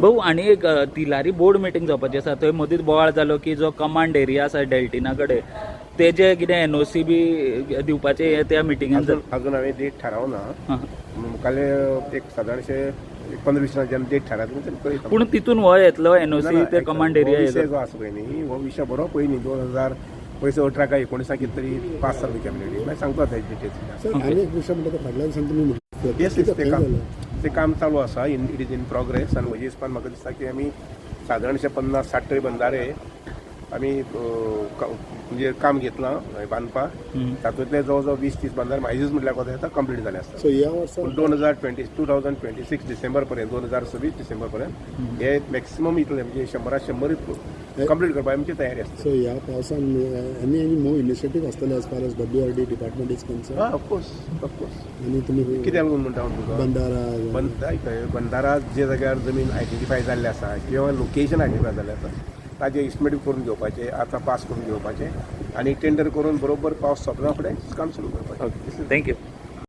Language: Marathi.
भाऊ आणि एक तिलारी बोर्ड मिटींग जावपाची आसा थंय मदींच बोवाळ जालो की जो कमांड एरिया आसा डेल्टिना कडेन तेजे कितें एनओसी बी दिवपाचे त्या मिटिंगान अजून हांवें डेट थारावना मुखाल्ले एक सादारणशे 15-20 दिसां जेन्ना डेट थारायता पूण तितून हो येतलो एनओसी ते कमांड एरिया विशय जो आसा पळय न्ही हो विशय बरो पयलीं 2018 काय 19 कितें तरी पास जाल्लो कॅबिनेटी मागीर सांगता तेजे डिटेल्स. सर आनी एक विशय म्हणटा तो फाटल्यान सांगता तुमी म्हणटा येस ते काम चालू आसा इट इज इन प्रोग्रेस आनी म्हजे हिसपान म्हाका दिसता की आमी सादारणशे 50-60 तरी बंधारे आमी म्हणजे काम घेतलां बांदपाक तातूंतले जवळ जवळ 20-30 बंधारे म्हाजेच म्हटल्यार कोता येता कंप्लीट जाले आसता. सो ह्या वर्सा 2026 डिसेंबर पर्यंत 2026 डिसेंबर पर्यंत हे मॅक्सिमम इतले म्हणजे 100 कंप्लीट करपाक आमची तयारी आसता. सो ह्या पावसान एनी मोर इनिशिएटीव आसतले as far as WRD department is concern. Of course आनी तुमी कित्याक लागून म्हणटा हांव तुका बंधारा जे जाग्यार जमीन आयडेंटिफाय जाल्ले आसा किंवा लोकेशन आयडेंटिफाय जाल्ले आसा ताजे इस्टिमेट करून घेवपाचे आतां पास करून घेवपाचे आनी टेंडर करून बरोबर पावस सोंपना फुडें काम सुरू करपाचें. Okay thank you.